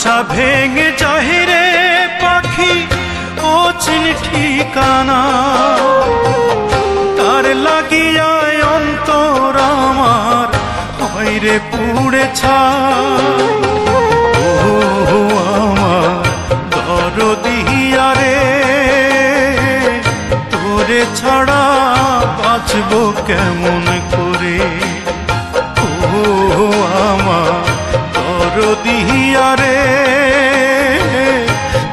খাঁচা ভেঙে চাহিরে পাখি অচিন ঠিকানা, তার লাগিয়ায় অন্তর আমার হয়রে পুড়ে ছাই। ও আমার দরদিয়া রে, তোরে ছাড়া বাঁচব কেমন করে। ও আমার দরদিয়া রে,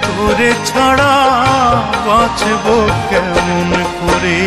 তোরে ছাড়া বাঁচব কেমন করে।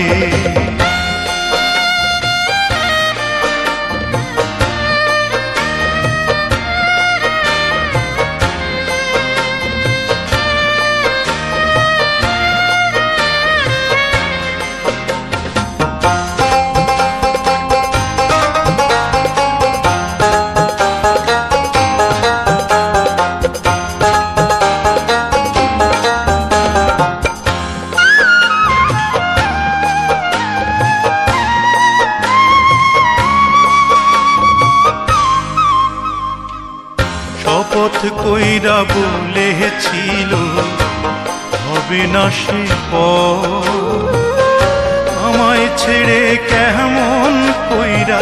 শপথ কইরা বলেছিল হবে না সে আমায় ছেড়ে কেমন কইরা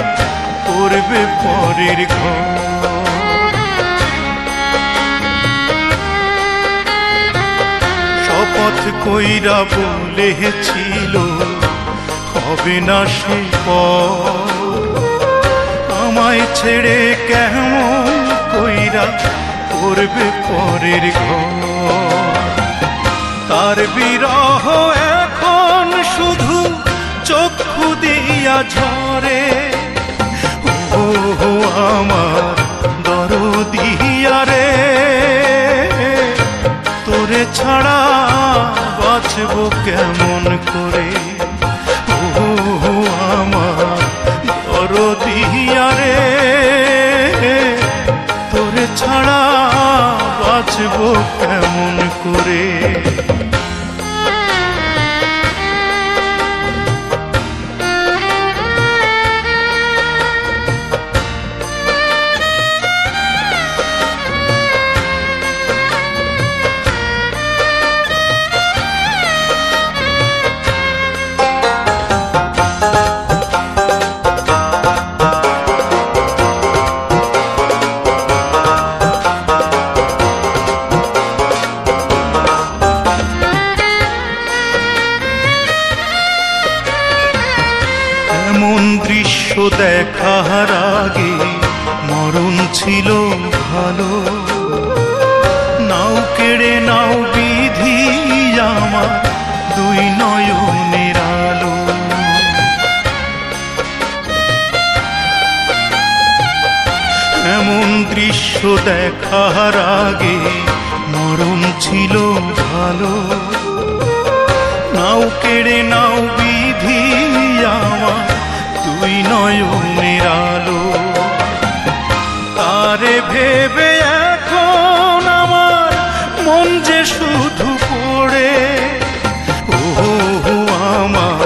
করবে পরের ঘর। শপথ কইরা বলেছিল হবে না সে আমায় ছেড়ে কেমন কইরা করবে পরের ঘর। তার বিরহ এখন শুধু চক্ষু দিয়া ঝরে। ও আমার দরদিয়া রে, তোরে ছাড়া বাঁচব কেমন করে। ও আমার দরদিয়া রে, তোরে ছাড়া বাঁচব কেমন করে। এমন দৃশ্য দেখার আগে মরণ ছিল ভালো। নাও কেড়ে নাও বিধি আমার দুই নয়নের আলো। এমন দৃশ্য দেখার আগে মরণ ছিল ভালো। নাও কেড়ে নাও বিধি আমার দুই নয়নের আলো। তারে ভেবে এখন আমার মন যে শুধু পড়ে। ও আমার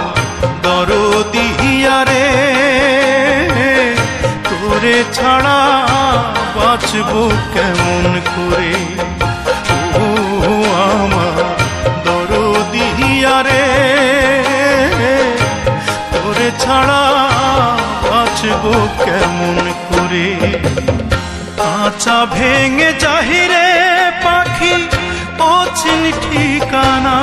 দরদিয়া রে, তোরে ছাড়া বাঁচব কেমন করে। ও আমার দরদিয়া রে, তোরে ছাড়া বাঁচব কেমন করে। খাঁচা ভেঙে চাহিরে পাখি অচিন ঠিকানা,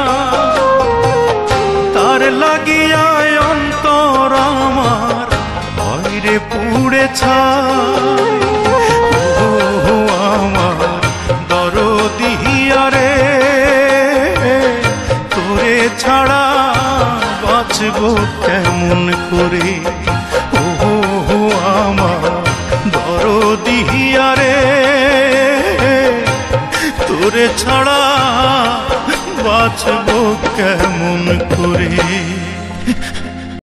তার লাগিয়ায় অন্তর আমার হয়রে পুড়ে ছাই। ও আমার দরদিয়া রে, তোরে ছাড়া বাঁচব কেমন করে। ও আমার দরদিয়া রে, তোরে ছাড়া বাঁচব কেমন করে।